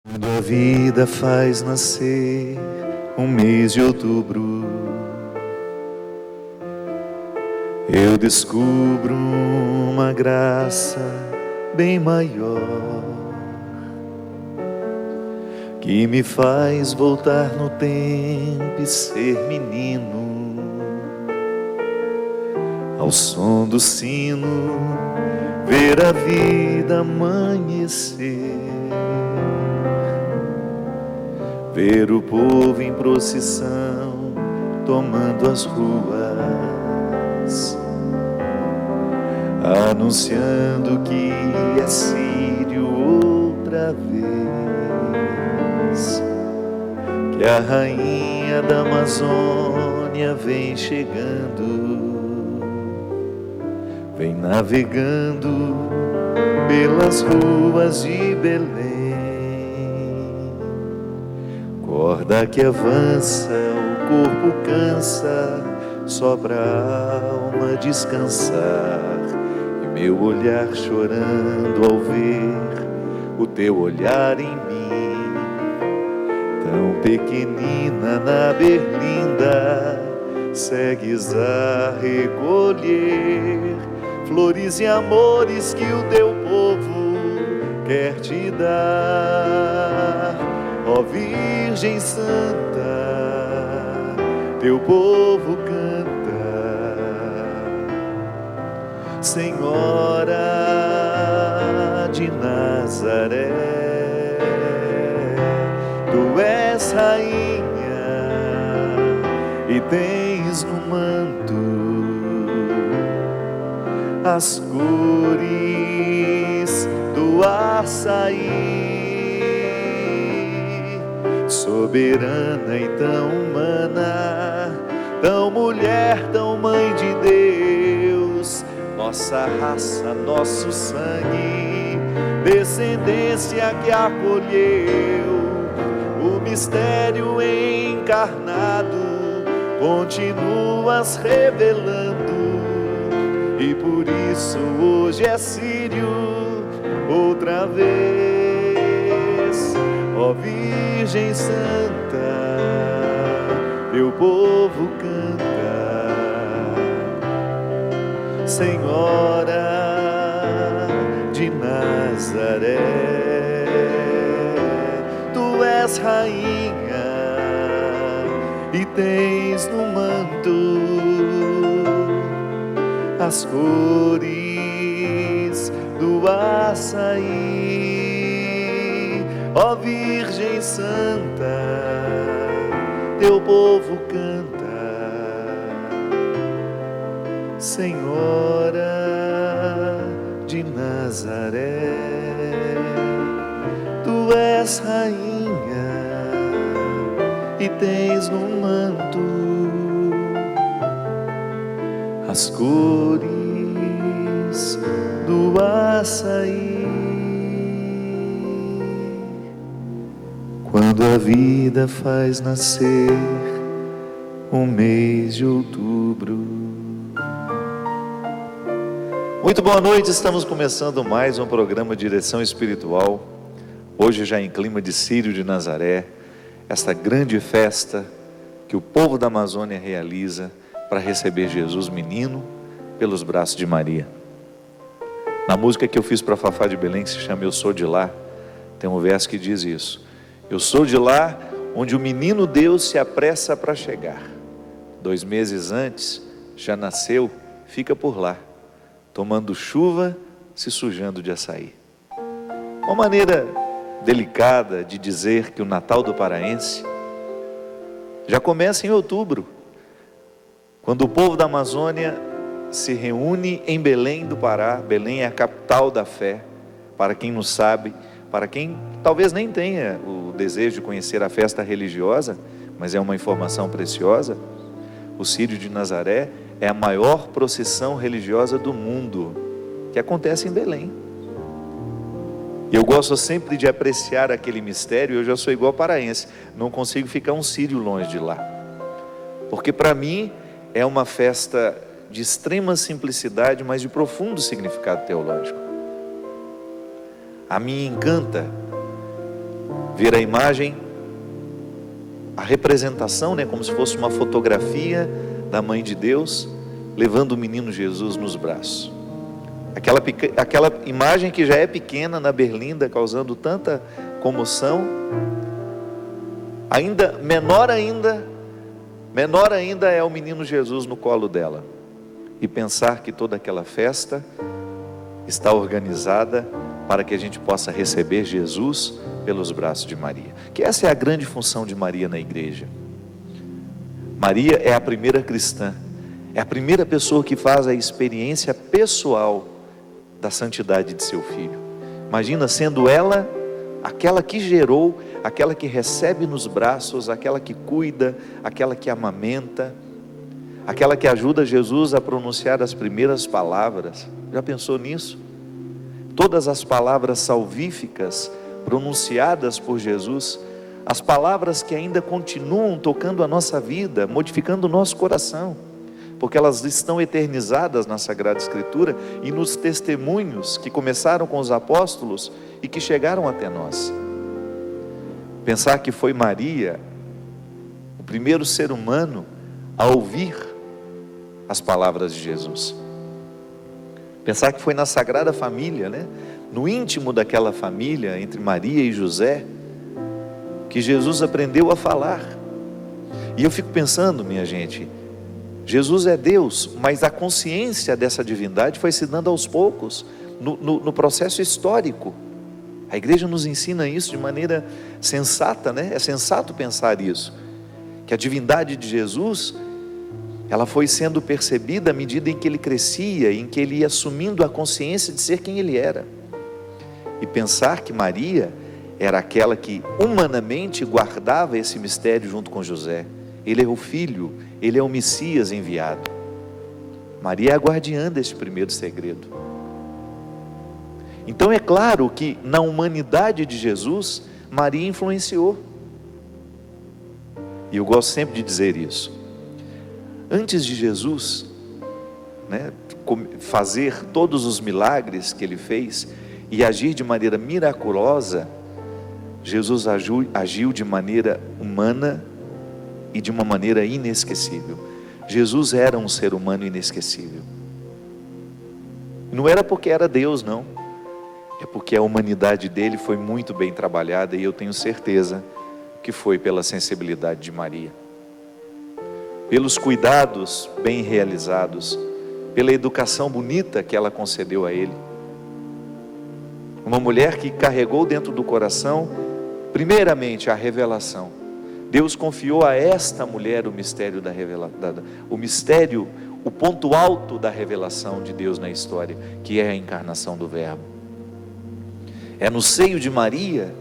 Quando a vida faz nascer um mês de outubro, eu descubro uma graça bem maior, que me faz voltar no tempo e ser menino, ao som do sino, ver a vida amanhecer, ver o povo em procissão tomando as ruas, anunciando que é sírio outra vez, que a rainha da Amazônia vem chegando, vem navegando pelas ruas de Belém. Corda que avança, o corpo cansa, sobra a alma descansar, e meu olhar chorando ao ver o teu olhar em mim, tão pequenina na berlinda, segues a recolher flores e amores que o teu povo quer te dar. Ó Virgem Santa, teu povo canta. Senhora de Nazaré, tu és rainha e tens no manto as cores do açaí. Soberana e tão humana, tão mulher, tão mãe de Deus, nossa raça, nosso sangue, descendência que acolheu o mistério encarnado, continuas revelando, e por isso hoje é sírio outra vez. Ó Virgem Santa, teu povo canta. Senhora de Nazaré, tu és rainha e tens no manto as cores do açaí. Ó Virgem Santa, teu povo canta. Senhora de Nazaré, tu és rainha e tens no manto as cores do açaí. Quando a vida faz nascer um mês de outubro. Muito boa noite, estamos começando mais um programa Direção Espiritual. Hoje já em clima de Círio de Nazaré, esta grande festa que o povo da Amazônia realiza para receber Jesus menino pelos braços de Maria. Na música que eu fiz para Fafá de Belém, que se chama Eu Sou de Lá, tem um verso que diz isso: eu sou de lá onde o menino Deus se apressa para chegar. 2 meses antes já nasceu, fica por lá, tomando chuva, se sujando de açaí. Uma maneira delicada de dizer que o Natal do paraense já começa em outubro, quando o povo da Amazônia se reúne em Belém do Pará. Belém é a capital da fé, para quem não sabe, para quem talvez nem tenha o desejo de conhecer a festa religiosa, mas é uma informação preciosa. O Círio de Nazaré é a maior procissão religiosa do mundo, que acontece em Belém. E eu gosto sempre de apreciar aquele mistério. Eu já sou igual paraense, não consigo ficar um círio longe de lá, porque para mim é uma festa de extrema simplicidade, mas de profundo significado teológico. A mim encanta ver a imagem, a representação, né, como se fosse uma fotografia da mãe de Deus, levando o menino Jesus nos braços. Aquela imagem que já é pequena na berlinda, causando tanta comoção, menor ainda é o menino Jesus no colo dela. E pensar que toda aquela festa está organizada para que a gente possa receber Jesus pelos braços de Maria. Que essa é a grande função de Maria na igreja. Maria é a primeira cristã, é a primeira pessoa que faz a experiência pessoal da santidade de seu filho. Imagina sendo ela aquela que gerou, aquela que recebe nos braços, aquela que cuida, aquela que amamenta, aquela que ajuda Jesus a pronunciar as primeiras palavras. Já pensou nisso? Todas as palavras salvíficas pronunciadas por Jesus, as palavras que ainda continuam tocando a nossa vida, modificando o nosso coração, porque elas estão eternizadas na Sagrada Escritura e nos testemunhos que começaram com os apóstolos e que chegaram até nós. Pensar que foi Maria o primeiro ser humano a ouvir as palavras de Jesus. Pensar que foi na Sagrada Família, né? No íntimo daquela família, entre Maria e José, que Jesus aprendeu a falar. E eu fico pensando, minha gente, Jesus é Deus, mas a consciência dessa divindade foi se dando aos poucos, no processo histórico. A igreja nos ensina isso de maneira sensata, né? É sensato pensar isso, que a divindade de Jesus, ela foi sendo percebida à medida em que ele crescia, em que ele ia assumindo a consciência de ser quem ele era. E pensar que Maria era aquela que humanamente guardava esse mistério junto com José. Ele é o Filho, ele é o Messias enviado. Maria é a guardiã deste primeiro segredo. Então é claro que na humanidade de Jesus, Maria influenciou. E eu gosto sempre de dizer isso. Antes de Jesus, né, fazer todos os milagres que ele fez e agir de maneira miraculosa, Jesus agiu de maneira humana e de uma maneira inesquecível. Jesus era um ser humano inesquecível. Não era porque era Deus, não. É porque a humanidade dele foi muito bem trabalhada, e eu tenho certeza que foi pela sensibilidade de Maria, pelos cuidados bem realizados, pela educação bonita que ela concedeu a ele. Uma mulher que carregou dentro do coração, primeiramente, a revelação. Deus confiou a esta mulher o mistério da revelação, o mistério, o ponto alto da revelação de Deus na história, que é a encarnação do Verbo. É no seio de Maria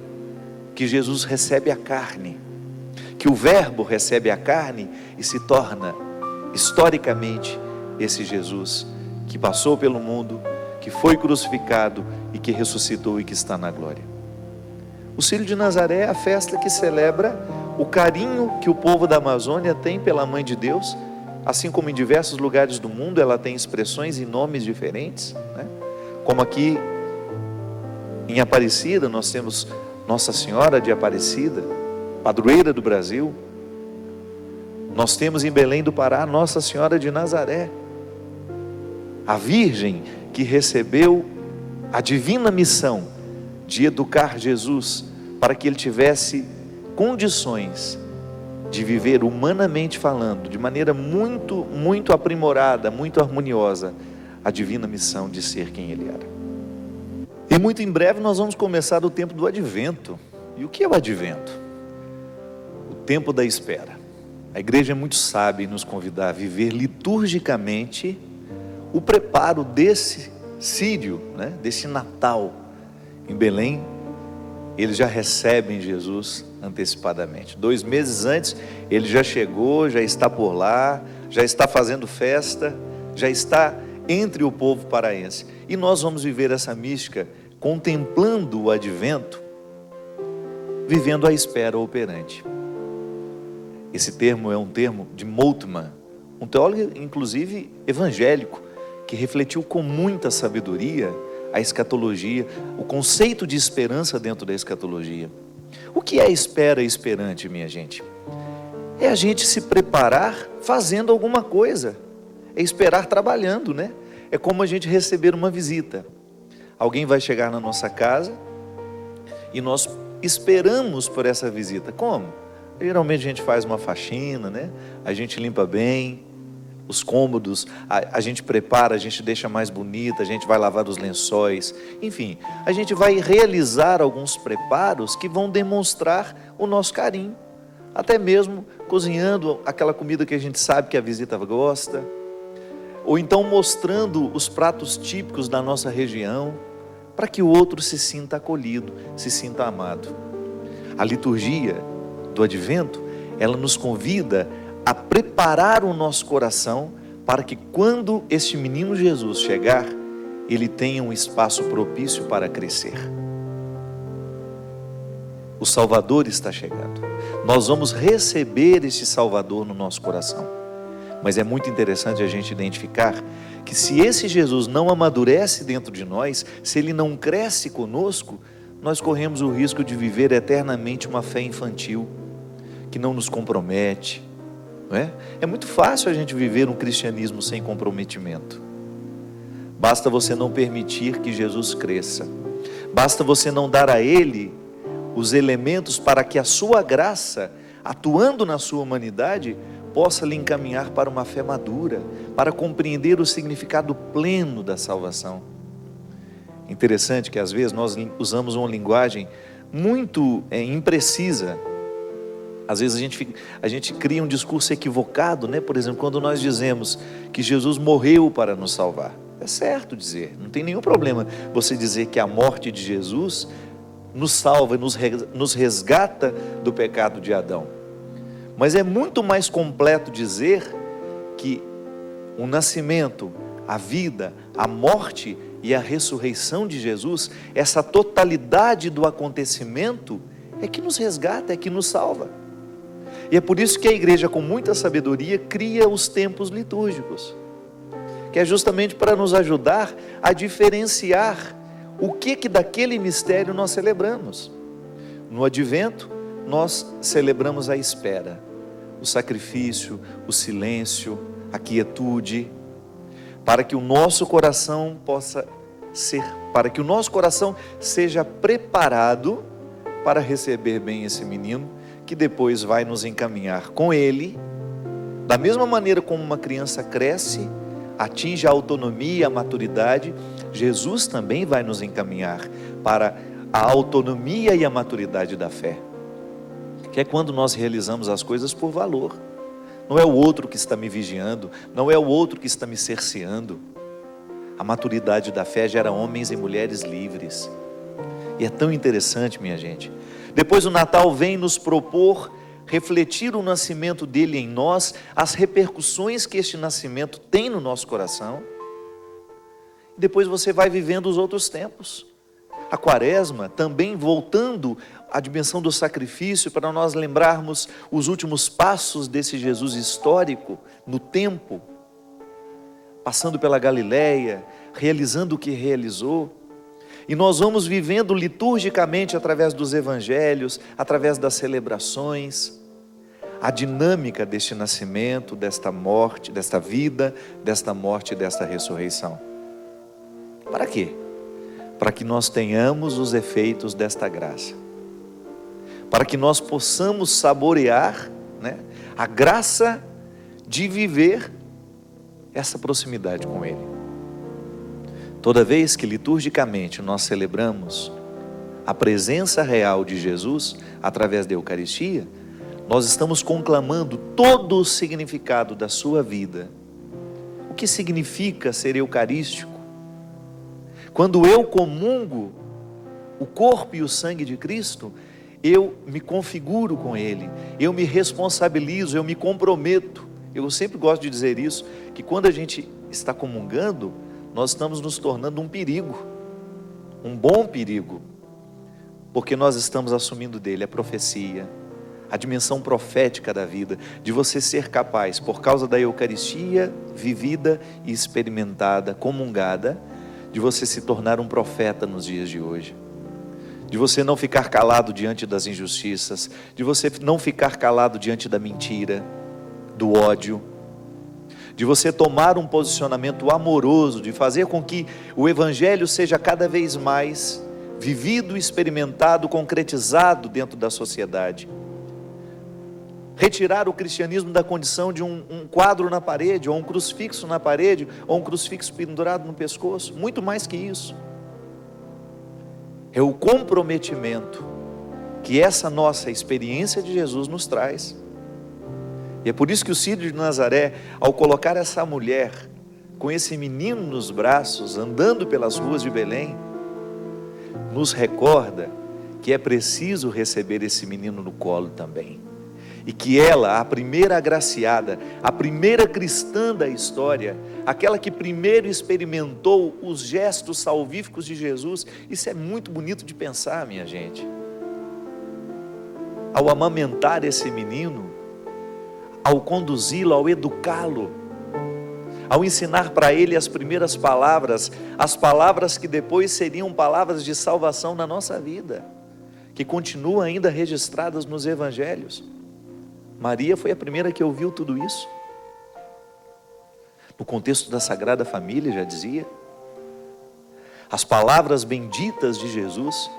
que Jesus recebe a carne, que o Verbo recebe a carne e se torna, historicamente, esse Jesus que passou pelo mundo, que foi crucificado e que ressuscitou e que está na glória. O Círio de Nazaré é a festa que celebra o carinho que o povo da Amazônia tem pela Mãe de Deus, assim como em diversos lugares do mundo ela tem expressões e nomes diferentes, né? Como aqui em Aparecida nós temos Nossa Senhora de Aparecida, padroeira do Brasil. Nós temos em Belém do Pará Nossa Senhora de Nazaré, a Virgem que recebeu a divina missão de educar Jesus para que ele tivesse condições de viver humanamente falando, de maneira muito, muito aprimorada, muito harmoniosa, a divina missão de ser quem ele era. E muito em breve nós vamos começar o tempo do Advento. E o que é o Advento? O tempo da espera. A igreja é muito sábia em nos convidar a viver liturgicamente o preparo desse Sírio, né? Desse Natal em Belém. Eles já recebem Jesus antecipadamente. 2 meses antes, ele já chegou, já está por lá, já está fazendo festa, já está entre o povo paraense. E nós vamos viver essa mística contemplando o Advento, vivendo a espera operante. Esse termo é um termo de Moltmann, um teólogo inclusive evangélico, que refletiu com muita sabedoria a escatologia, o conceito de esperança dentro da escatologia. O que é espera esperante, minha gente? É a gente se preparar fazendo alguma coisa. É esperar trabalhando, né? É como a gente receber uma visita. Alguém vai chegar na nossa casa e nós esperamos por essa visita. Como? Geralmente a gente faz uma faxina, né? A gente limpa bem os cômodos, a gente prepara, a gente deixa mais bonita, a gente vai lavar os lençóis, enfim, a gente vai realizar alguns preparos que vão demonstrar o nosso carinho, até mesmo cozinhando aquela comida que a gente sabe que a visita gosta, ou então mostrando os pratos típicos da nossa região, para que o outro se sinta acolhido, se sinta amado. A liturgia do Advento, ela nos convida a preparar o nosso coração para que quando este menino Jesus chegar, ele tenha um espaço propício para crescer. O Salvador está chegando. Nós vamos receber este Salvador no nosso coração. Mas é muito interessante a gente identificar que se esse Jesus não amadurece dentro de nós, se ele não cresce conosco, nós corremos o risco de viver eternamente uma fé infantil, que não nos compromete. Não é? É muito fácil a gente viver um cristianismo sem comprometimento. Basta você não permitir que Jesus cresça. Basta você não dar a Ele os elementos para que a sua graça, atuando na sua humanidade, possa lhe encaminhar para uma fé madura, para compreender o significado pleno da salvação. Interessante que às vezes nós usamos uma linguagem muito imprecisa. Às vezes a gente cria um discurso equivocado, né? Por exemplo, quando nós dizemos que Jesus morreu para nos salvar. É certo dizer, não tem nenhum problema você dizer que a morte de Jesus nos salva, nos resgata do pecado de Adão. Mas é muito mais completo dizer que o nascimento, a vida, a morte e a ressurreição de Jesus, essa totalidade do acontecimento, é que nos resgata, é que nos salva. E é por isso que a igreja, com muita sabedoria, cria os tempos litúrgicos, que é justamente para nos ajudar a diferenciar o que daquele mistério nós celebramos. No Advento, nós celebramos a espera, o sacrifício, o silêncio, a quietude, para que o nosso coração seja preparado para receber bem esse menino, que depois vai nos encaminhar com ele, da mesma maneira como uma criança cresce, atinge a autonomia, a maturidade, Jesus também vai nos encaminhar para a autonomia e a maturidade da fé, que é quando nós realizamos as coisas por valor. Não é o outro que está me vigiando, não é o outro que está me cerceando. A maturidade da fé gera homens e mulheres livres. E é tão interessante, minha gente. Depois o Natal vem nos propor refletir o nascimento dele em nós, as repercussões que este nascimento tem no nosso coração. Depois você vai vivendo os outros tempos. A Quaresma também voltando à dimensão do sacrifício, para nós lembrarmos os últimos passos desse Jesus histórico no tempo, passando pela Galileia, realizando o que realizou. E nós vamos vivendo liturgicamente através dos evangelhos, através das celebrações, a dinâmica deste nascimento, desta morte, desta vida, desta morte e desta ressurreição. Para quê? Para que nós tenhamos os efeitos desta graça. Para que nós possamos saborear, né, a graça de viver essa proximidade com Ele. Toda vez que liturgicamente nós celebramos a presença real de Jesus através da Eucaristia, nós estamos conclamando todo o significado da sua vida. O que significa ser eucarístico? Quando eu comungo o corpo e o sangue de Cristo, eu me configuro com Ele, eu me responsabilizo, eu me comprometo. Eu sempre gosto de dizer isso, que quando a gente está comungando, nós estamos nos tornando um perigo, um bom perigo, porque nós estamos assumindo dele a profecia, a dimensão profética da vida, de você ser capaz, por causa da Eucaristia vivida e experimentada, comungada, de você se tornar um profeta nos dias de hoje, de você não ficar calado diante das injustiças, de você não ficar calado diante da mentira, do ódio, de você tomar um posicionamento amoroso, de fazer com que o Evangelho seja cada vez mais vivido, experimentado, concretizado dentro da sociedade. Retirar o cristianismo da condição de um quadro na parede, ou um crucifixo na parede, ou um crucifixo pendurado no pescoço, muito mais que isso. É o comprometimento que essa nossa experiência de Jesus nos traz. E é por isso que o Círio de Nazaré, ao colocar essa mulher com esse menino nos braços, andando pelas ruas de Belém, nos recorda que é preciso receber esse menino no colo também. E que ela, a primeira agraciada, a primeira cristã da história, aquela que primeiro experimentou os gestos salvíficos de Jesus, isso é muito bonito de pensar, minha gente. Ao amamentar esse menino, ao conduzi-lo, ao educá-lo, ao ensinar para ele as primeiras palavras, as palavras que depois seriam palavras de salvação na nossa vida, que continuam ainda registradas nos evangelhos. Maria foi a primeira que ouviu tudo isso. No contexto da Sagrada Família, já dizia, as palavras benditas de Jesus.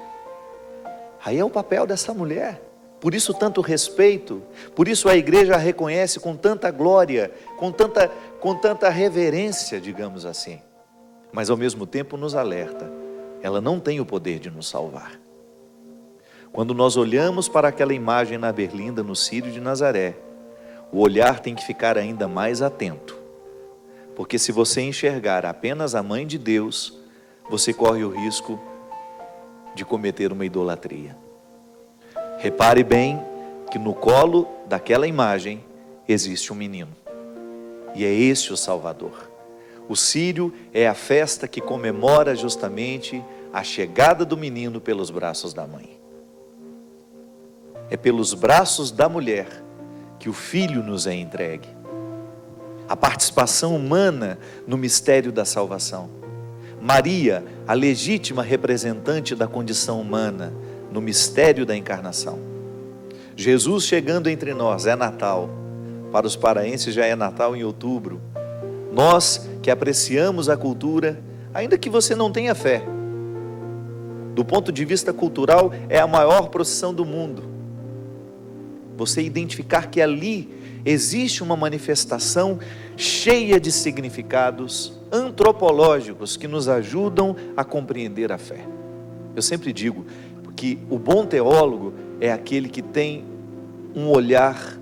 Aí é o papel dessa mulher. Por isso tanto respeito, por isso a igreja a reconhece com tanta glória, com tanta reverência, digamos assim. Mas ao mesmo tempo nos alerta, ela não tem o poder de nos salvar. Quando nós olhamos para aquela imagem na berlinda, no Círio de Nazaré, o olhar tem que ficar ainda mais atento. Porque se você enxergar apenas a mãe de Deus, você corre o risco de cometer uma idolatria. Repare bem que no colo daquela imagem existe um menino. E é esse o Salvador. O Círio é a festa que comemora justamente a chegada do menino pelos braços da mãe. É pelos braços da mulher que o Filho nos é entregue. A participação humana no mistério da salvação. Maria, a legítima representante da condição humana no mistério da encarnação. Jesus chegando entre nós, é Natal. Para os paraenses já é Natal em outubro. Nós que apreciamos a cultura, ainda que você não tenha fé, do ponto de vista cultural, é a maior procissão do mundo. Você identificar que ali existe uma manifestação cheia de significados antropológicos que nos ajudam a compreender a fé. Eu sempre digo que o bom teólogo é aquele que tem um olhar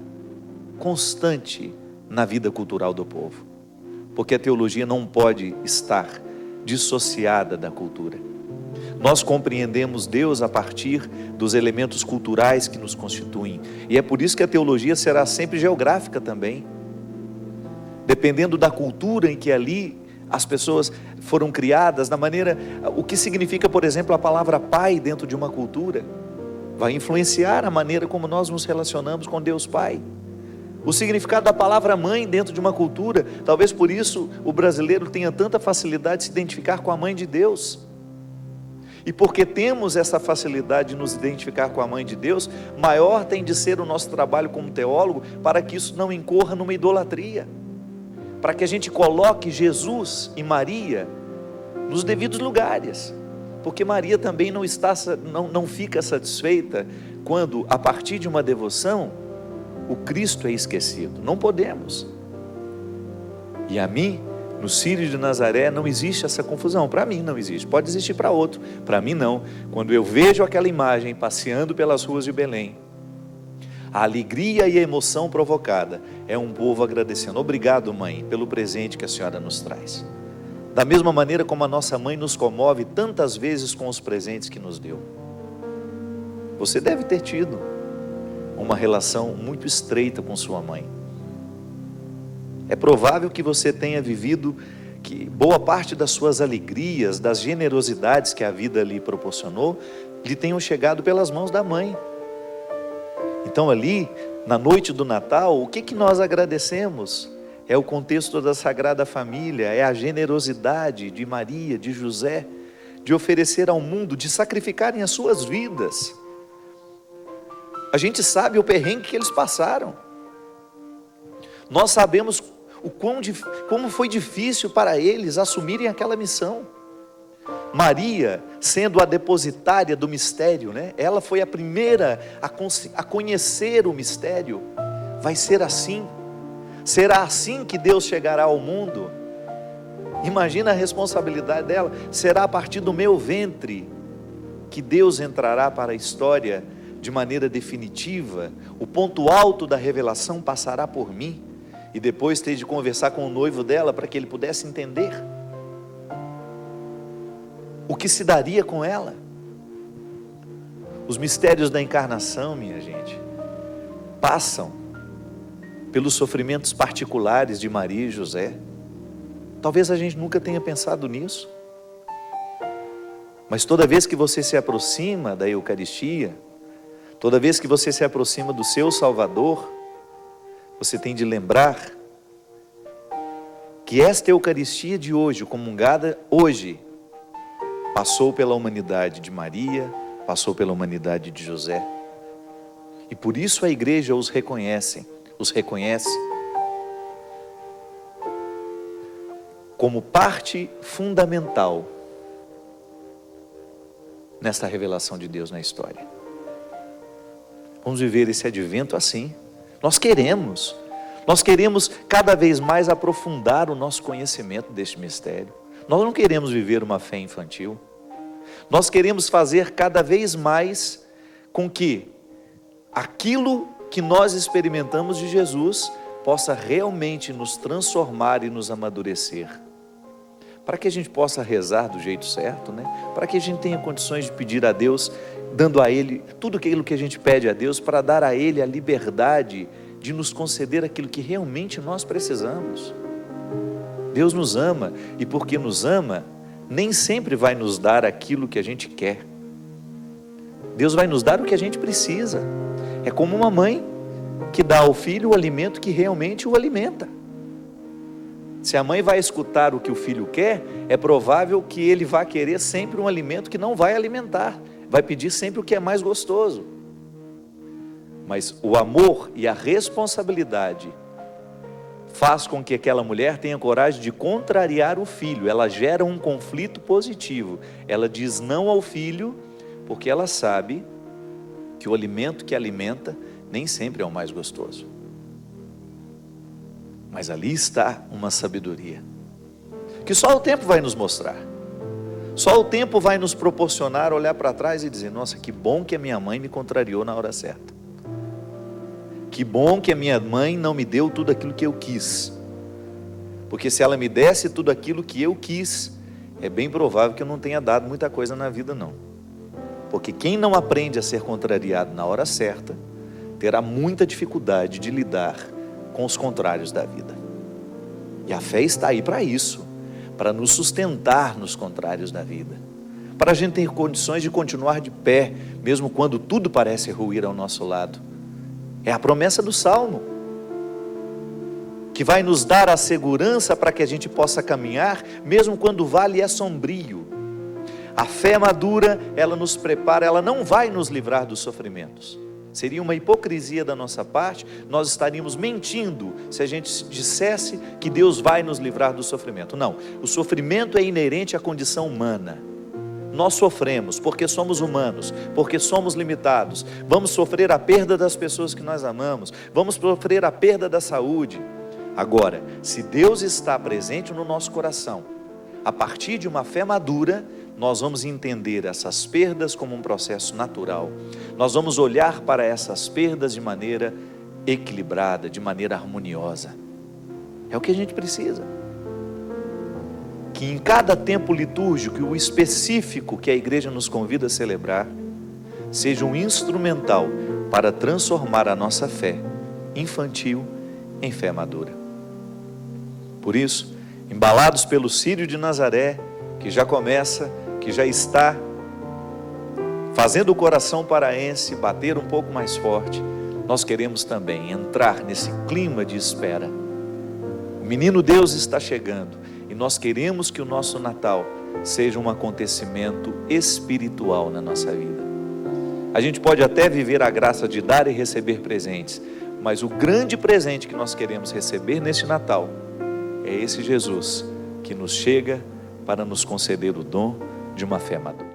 constante na vida cultural do povo, porque a teologia não pode estar dissociada da cultura. Nós compreendemos Deus a partir dos elementos culturais que nos constituem, e é por isso que a teologia será sempre geográfica também, dependendo da cultura em que ali as pessoas foram criadas, da maneira, o que significa, por exemplo, a palavra pai dentro de uma cultura, vai influenciar a maneira como nós nos relacionamos com Deus Pai. O significado da palavra mãe dentro de uma cultura, talvez por isso o brasileiro tenha tanta facilidade de se identificar com a mãe de Deus. E porque temos essa facilidade de nos identificar com a mãe de Deus, maior tem de ser o nosso trabalho como teólogo, para que isso não incorra numa idolatria, para que a gente coloque Jesus e Maria nos devidos lugares, porque Maria também não fica satisfeita quando, a partir de uma devoção, o Cristo é esquecido. Não podemos. E a mim, no Círio de Nazaré, não existe essa confusão. Para mim não existe, pode existir para outro, para mim não. Quando eu vejo aquela imagem passeando pelas ruas de Belém, a alegria e a emoção provocada é um povo agradecendo. Obrigado, mãe, pelo presente que a senhora nos traz. Da mesma maneira como a nossa mãe nos comove tantas vezes com os presentes que nos deu. Você deve ter tido uma relação muito estreita com sua mãe. É provável que você tenha vivido que boa parte das suas alegrias, das generosidades que a vida lhe proporcionou, lhe tenham chegado pelas mãos da mãe. Então ali, na noite do Natal, o que nós agradecemos? É o contexto da Sagrada Família, é a generosidade de Maria, de José, de oferecer ao mundo, de sacrificarem as suas vidas. A gente sabe o perrengue que eles passaram. Nós sabemos como foi difícil para eles assumirem aquela missão. Maria, sendo a depositária do mistério, né? Ela foi a primeira a conhecer o mistério. Vai ser assim. Será assim que Deus chegará ao mundo? Imagina a responsabilidade dela. Será a partir do meu ventre que Deus entrará para a história de maneira definitiva. O ponto alto da revelação passará por mim. E depois ter de conversar com o noivo dela para que ele pudesse entender o que se daria com ela. Os mistérios da encarnação, minha gente, passam pelos sofrimentos particulares de Maria e José. Talvez a gente nunca tenha pensado nisso, mas toda vez que você se aproxima da Eucaristia, toda vez que você se aproxima do seu Salvador, você tem de lembrar que esta Eucaristia de hoje, comungada hoje, passou pela humanidade de Maria, passou pela humanidade de José. E por isso a igreja os reconhece como parte fundamental nesta revelação de Deus na história. Vamos viver esse advento assim. Nós queremos cada vez mais aprofundar o nosso conhecimento deste mistério. Nós não queremos viver uma fé infantil. Nós queremos fazer cada vez mais com que aquilo que nós experimentamos de Jesus possa realmente nos transformar e nos amadurecer. Para que a gente possa rezar do jeito certo, né? Para que a gente tenha condições de pedir a Deus, dando a Ele tudo aquilo que a gente pede a Deus, para dar a Ele a liberdade de nos conceder aquilo que realmente nós precisamos. Deus nos ama, e porque nos ama, nem sempre vai nos dar aquilo que a gente quer. Deus vai nos dar o que a gente precisa. É como uma mãe que dá ao filho o alimento que realmente o alimenta. Se a mãe vai escutar o que o filho quer, é provável que ele vá querer sempre um alimento que não vai alimentar, vai pedir sempre o que é mais gostoso. Mas o amor e a responsabilidade faz com que aquela mulher tenha coragem de contrariar o filho. Ela gera um conflito positivo. Ela diz não ao filho, porque ela sabe que o alimento que alimenta nem sempre é o mais gostoso. Mas ali está uma sabedoria que só o tempo vai nos mostrar. Só o tempo vai nos proporcionar olhar para trás e dizer: nossa, que bom que a minha mãe me contrariou na hora certa. Que bom que a minha mãe não me deu tudo aquilo que eu quis. Porque se ela me desse tudo aquilo que eu quis, é bem provável que eu não tenha dado muita coisa na vida, não. Porque quem não aprende a ser contrariado na hora certa, terá muita dificuldade de lidar com os contrários da vida. E a fé está aí para isso, para nos sustentar nos contrários da vida, para a gente ter condições de continuar de pé, mesmo quando tudo parece ruir ao nosso lado. É a promessa do Salmo, que vai nos dar a segurança para que a gente possa caminhar, mesmo quando o vale é sombrio. A fé madura, ela nos prepara, ela não vai nos livrar dos sofrimentos. Seria uma hipocrisia da nossa parte, nós estaríamos mentindo se a gente dissesse que Deus vai nos livrar do sofrimento. Não, o sofrimento é inerente à condição humana. Nós sofremos porque somos humanos, porque somos limitados. Vamos sofrer a perda das pessoas que nós amamos, vamos sofrer a perda da saúde. Agora, se Deus está presente no nosso coração, a partir de uma fé madura, nós vamos entender essas perdas como um processo natural. Nós vamos olhar para essas perdas de maneira equilibrada, de maneira harmoniosa. É o que a gente precisa. Que em cada tempo litúrgico, o específico que a igreja nos convida a celebrar, seja um instrumental para transformar a nossa fé infantil em fé madura. Por isso, embalados pelo Círio de Nazaré, que já começa, que já está fazendo o coração paraense bater um pouco mais forte, nós queremos também entrar nesse clima de espera. O menino Deus está chegando e nós queremos que o nosso Natal seja um acontecimento espiritual na nossa vida. A gente pode até viver a graça de dar e receber presentes, mas o grande presente que nós queremos receber neste Natal é esse Jesus que nos chega para nos conceder o dom de uma fé madura.